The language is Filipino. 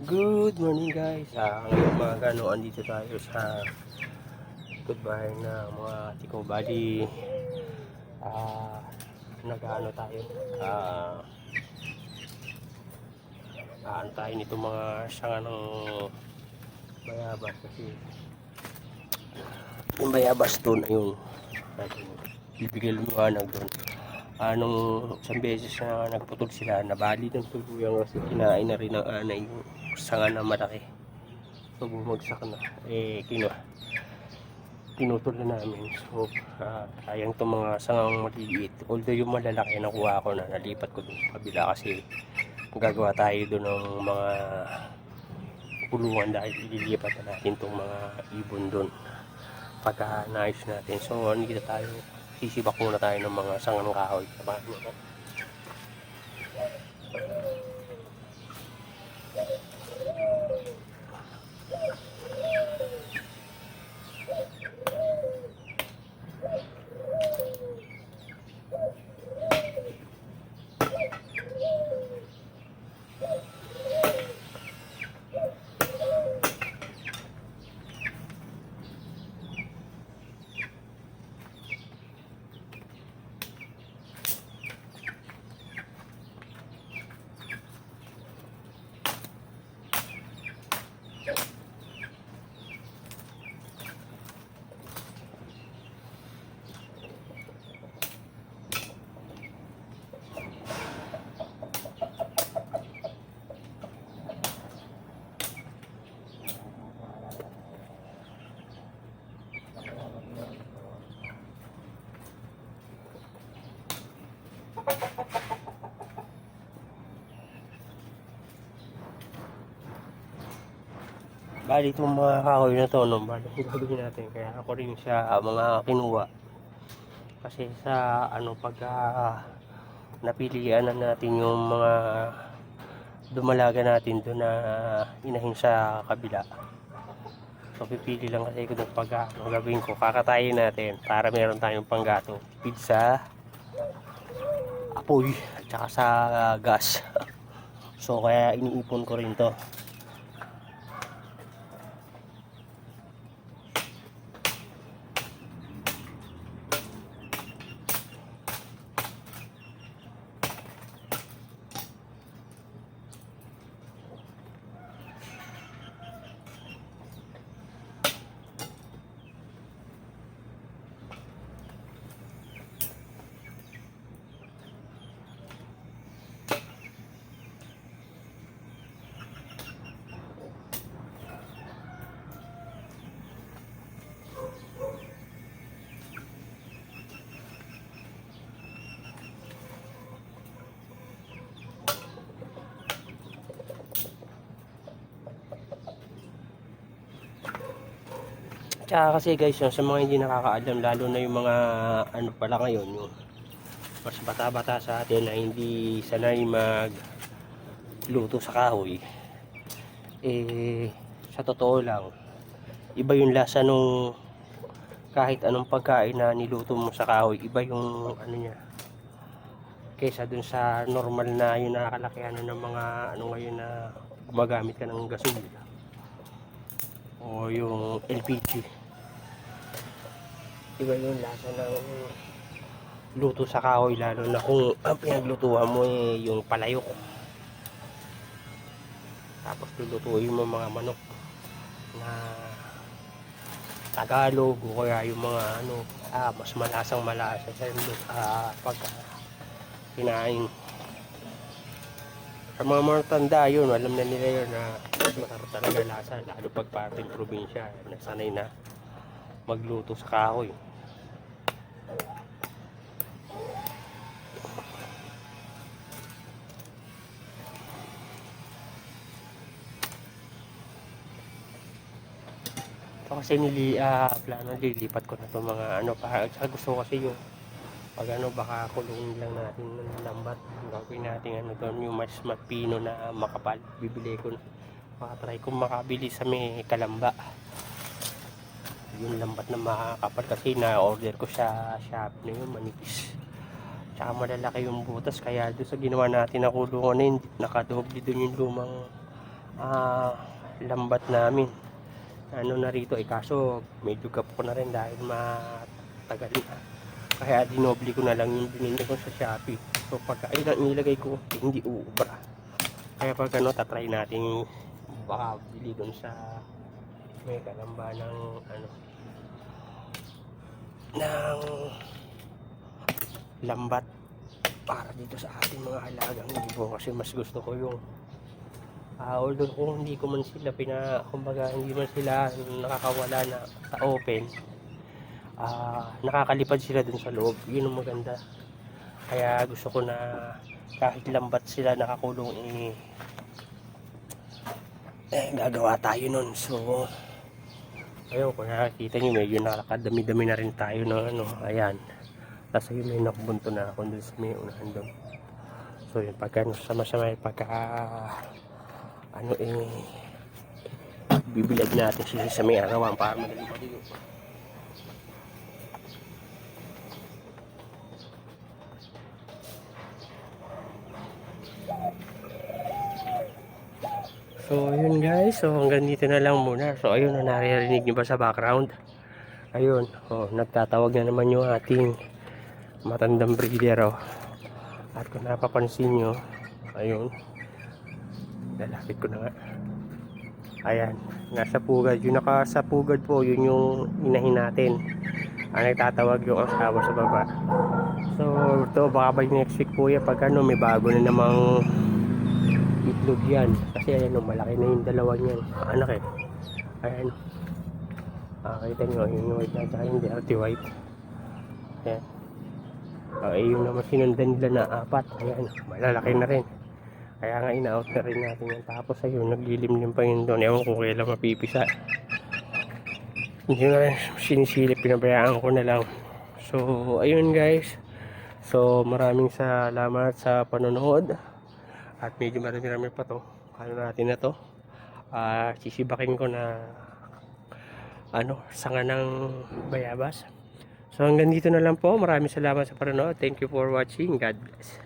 Good morning guys. Ngayong umaga andito tayo sa goodbye na mga tiko bali. Nag-ano tayo. Ano tayo nito mga sanga ng bayabas kasi yung bayabas doon ayun. Bibigyan liwanag doon. Nung isang beses na nagputol sila, nabali ng tuluyang kasi kinain na rin ng anay yung sanga na malaki. So bumagsak na. Pinutol na namin. So sayang itong mga sangang maliliit. Although yung malalaki nakuha ko na, nalipat ko dun sa kabila kasi gagawa tayo doon ng mga kulungan dahil ililipat na natin itong mga ibon doon pagka naayos natin. So hindi tayo sisibak muna tayo ng mga sangang kahoy. Sabahan mo. Bali itong mga kahoy na to, no, bali gagawin natin. Kaya ako rin siya mga kinuha. Kasi sa pagka napilian na natin yung mga dumalaga natin doon na inahin sa kabila. So pipili lang kasi ko ng pagka gagawin ko. Kakatayin natin para meron tayong panggato. Pizza, apoy, at saka sa gas. So kaya iniipon ko rin to. Tsaka kasi guys, sa mga hindi nakakaalam, lalo na yung mga pala ngayon, yung mas bata-bata sa atin na hindi sanay magluto sa kahoy, sa totoo lang, iba yung lasa nung kahit anong pagkain na niluto mo sa kahoy, iba yung niya kaysa dun sa normal na yung nakakalakihan ng mga ngayon na gumagamit ka ng gasolina o yung LPG. Iba yung lasa ng luto sa kahoy, lalo na kung ang pinaglutuhan mo yung palayok, tapos lulutuin mo mga manok na Tagalog o kaya yung mga mas malasang malasa pag kinain. Sa mga matanda yun, alam na nila yun na mas masarap talaga lasa, lalo pag parting probinsya nasanay na magluto sa kahoy. Ito kasi plano lilipat ko na to mga para gusto ko kasi yung pag baka kulungin lang natin ng lambat, gagawin natin doon yung mas mapino na makapal. Bibili ko na, makatry kong makabili sa may Kalamba yung lambat na makakapal kasi na-order ko sa shop na yun, manipis tsaka malalaki yung butas, kaya doon sa ginawa natin na kulungan na yun, nakadoble doon yung lumang lambat namin. Ano na rito kaso medyo gap ko na rin dahil matagal na. Kaya dinoble ko na lang yung binili ko sa Shopee. So pagka ayun ang nilagay ko, hindi uubra. Kaya pag tatry natin baka bili dun sa may kalamba ng ng lambat para dito sa ating mga alagang ibon, kasi mas gusto ko yung although kung hindi ko man sila kumbaga hindi man sila nakakawala na sa open, nakakalipad sila dun sa loob, yun ang maganda. Kaya gusto ko na kahit lambat sila nakakulong, gagawa tayo nun. So ayun, kung nakakita nyo medyo nakakadami-dami na rin tayo ng ayan. Tapos ayun, may nakabunto na ako dun sa may unahan doon. So yun, pagka sama-sama pagka bibilag natin sila sa may arawan para madaling maligo. So ayun guys, so hanggang dito na lang muna. So ayun, naririnig nyo ba sa background? Ayun, nagtatawag na naman yung ating matandang breeder. At kung napapansin nyo, ayun, lalapit ko na nga. Ayan, nasa pugad. Yung nasa pugad po, yun yung inahin natin. Nagtatawag yung asawa sa baba. So ito, baka ba next week po yan, pag may bago na namang itlog yan. Kasi ayan, malaki na yung dalawa niyan. Anak ayan. Kita nyo, yung white na tsaka yung dirty white. Ayan. Yung naman sinundan nila na 4. Ayan, malalaki na rin. Kaya nga ina-out na rin natin yan. Tapos ayun, naglilimlim pa yun doon. Ewan kung kailan mapipisa. Hindi na rin sinisilip, pinabayaan ko na lang. So ayun guys. So maraming salamat sa panonood. At medyo marami pa to. Ano natin na to. Sisibakin ko na sanga ng bayabas. So hanggang dito na lang po. Maraming salamat sa panonood. Thank you for watching. God bless.